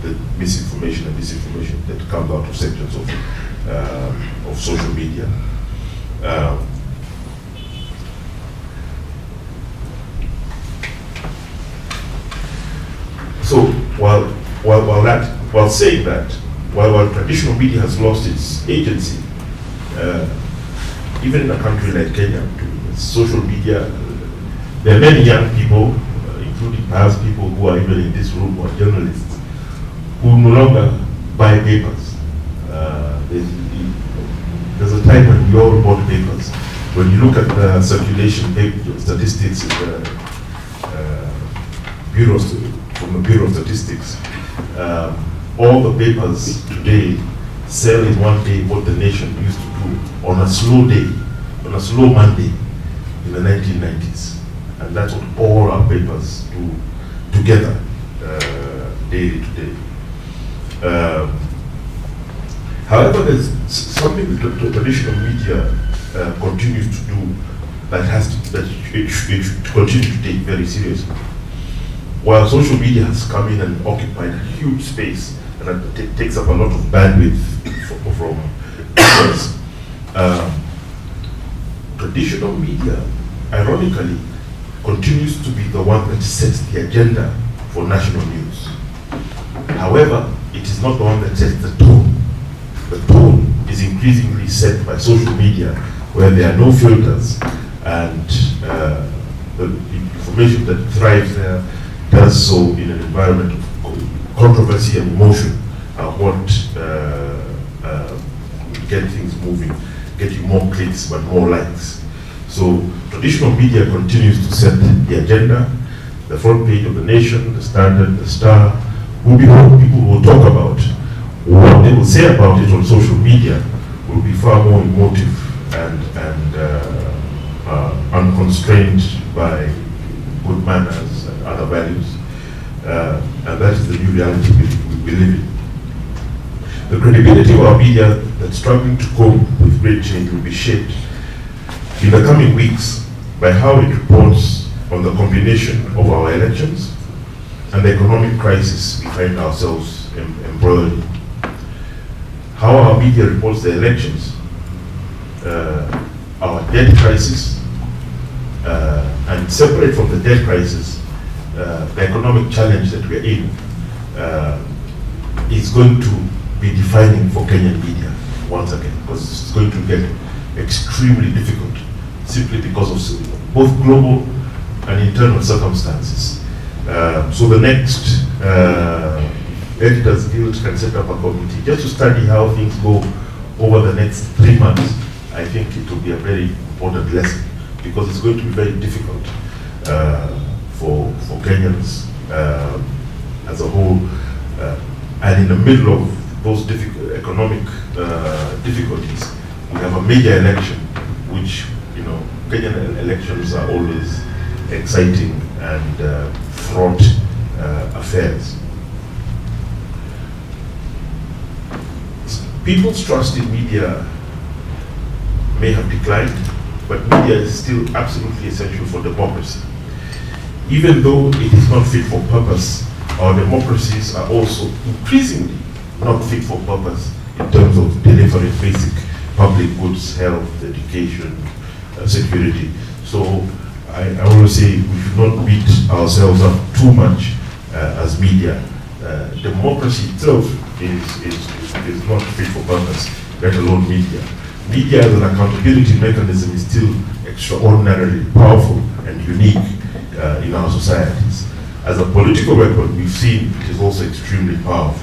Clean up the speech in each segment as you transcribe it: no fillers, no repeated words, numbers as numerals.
the misinformation and disinformation that comes out of sections of social media. So while saying that, while traditional media has lost its agency, even in a country like Kenya, social media, there are many young people, including perhaps people who are even in this room who are journalists, who no longer buy papers. There's a time when we all bought papers. When you look at the circulation statistics from the Bureau of Statistics, all the papers today sell in one day what the nation used to do on a slow day, on a slow Monday in the 1990s. And that's what all our papers do together, day to day. However, there's something that the traditional media continues to do that it should continue to take very seriously. While social media has come in and occupied a huge space, and it takes up a lot of bandwidth from users, traditional media, ironically, continues to be the one that sets the agenda for national news. However, it is not the one that sets the tone. The tone is increasingly set by social media, where there are no filters, and the information that thrives there does so in an environment of controversy and emotion, what get things moving, get you more clicks but more likes. So traditional media continues to set the agenda. The front page of the Nation, the Standard, the Star, will be what people will talk about. What they will say about it on social media will be far more emotive and unconstrained by good manners and other values. And that is the new reality we live in. The credibility of our media that's struggling to cope with great change will be shaped in the coming weeks by how it reports on the combination of our elections and the economic crisis we find ourselves embroiled in. How our media reports the elections, our debt crisis, and separate from the debt crisis, the economic challenge that we're in is going to be defining for Kenyan media once again, because it's going to get extremely difficult simply because of both global and internal circumstances. So the next Editors Guild can set up a committee just to study how things go over the next 3 months. I think it will be a very important lesson, because it's going to be very difficult for Kenyans as a whole, and in the middle of those economic difficulties, we have a major election, which, Kenyan elections are always exciting and fraught affairs. People's trust in media may have declined, but media is still absolutely essential for democracy. Even though it is not fit for purpose, our democracies are also increasingly not fit for purpose in terms of delivering basic public goods, health, education, security. So I always say we should not beat ourselves up too much as media. Democracy itself is not fit for purpose, let alone media. Media as an accountability mechanism is still extraordinarily powerful and unique in our societies. As a political weapon, we've seen it is also extremely powerful.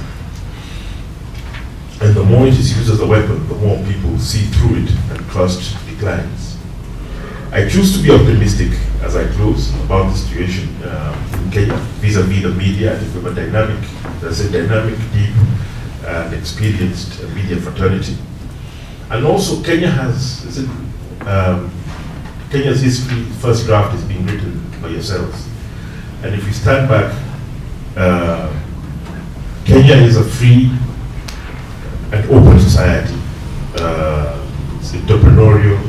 And the more it is used as a weapon, the more people see through it and trust declines. I choose to be optimistic as I close about the situation in Kenya vis-a-vis the media. I think we have a dynamic, deep, and experienced media fraternity. And also Kenya has, Kenya's history, first draft is being written by yourselves. And if you stand back, Kenya is a free and open society. It's entrepreneurial,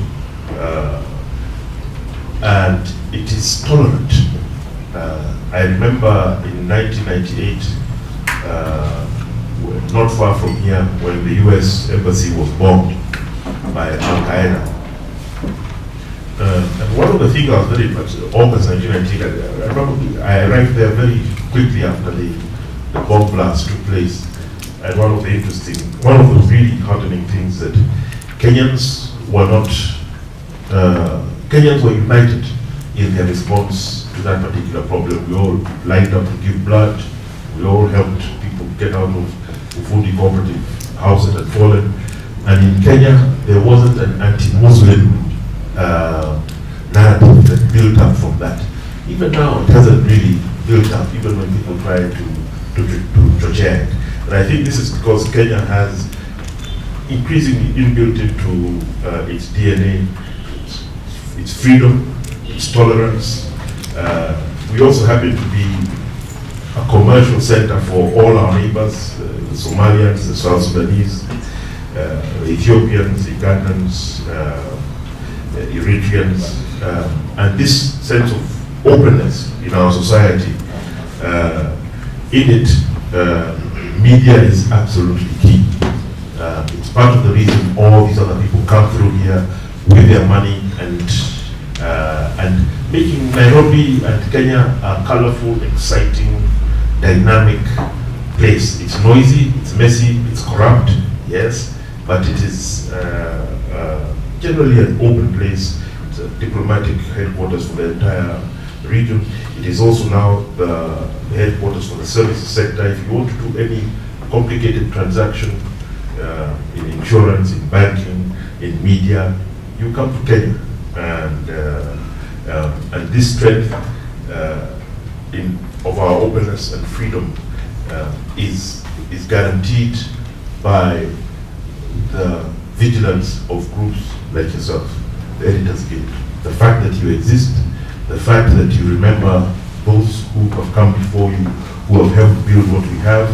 and it is tolerant. I remember in 1998, not far from here, when the US embassy was bombed by Al-Qaeda. And one of the things I was very much, August 1990, I arrived there very quickly after the bomb blast took place. And one of the really heartening things that Kenyans were united in their response to that particular problem. We all lined up to give blood. We all helped people get out of Ufundi Cooperative house that had fallen. And in Kenya, there wasn't an anti-Muslim narrative that built up from that. Even now, it hasn't really built up, even when people try to project. And I think this is because Kenya has increasingly inbuilt into its DNA, its freedom, its tolerance. We also happen to be a commercial center for all our neighbors, the Somalians, the South Sudanese, the Ethiopians, the Ugandans, Eritreans, and this sense of openness in our society, in it, media is absolutely key. It's part of the reason all these other people come through here with their money and making Nairobi and Kenya a colorful, exciting, dynamic place. It's noisy, it's messy, it's corrupt, yes, but it is generally an open place. It's a diplomatic headquarters for the entire region. It is also now the headquarters for the services sector. If you want to do any complicated transaction in insurance, in banking, in media, you come to Kenya. And this strength of our openness and freedom is guaranteed by the vigilance of groups like yourself, the Editors Guild. The fact that you exist, the fact that you remember those who have come before you, who have helped build what we have.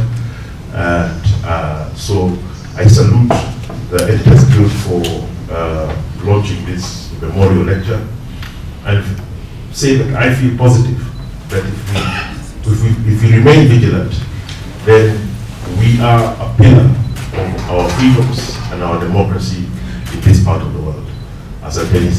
And so I salute the Editors Guild for launching this memorial lecture, and say that I feel positive that if we remain vigilant, then we are a pillar of our freedoms and our democracy in this part of the world. As a Penny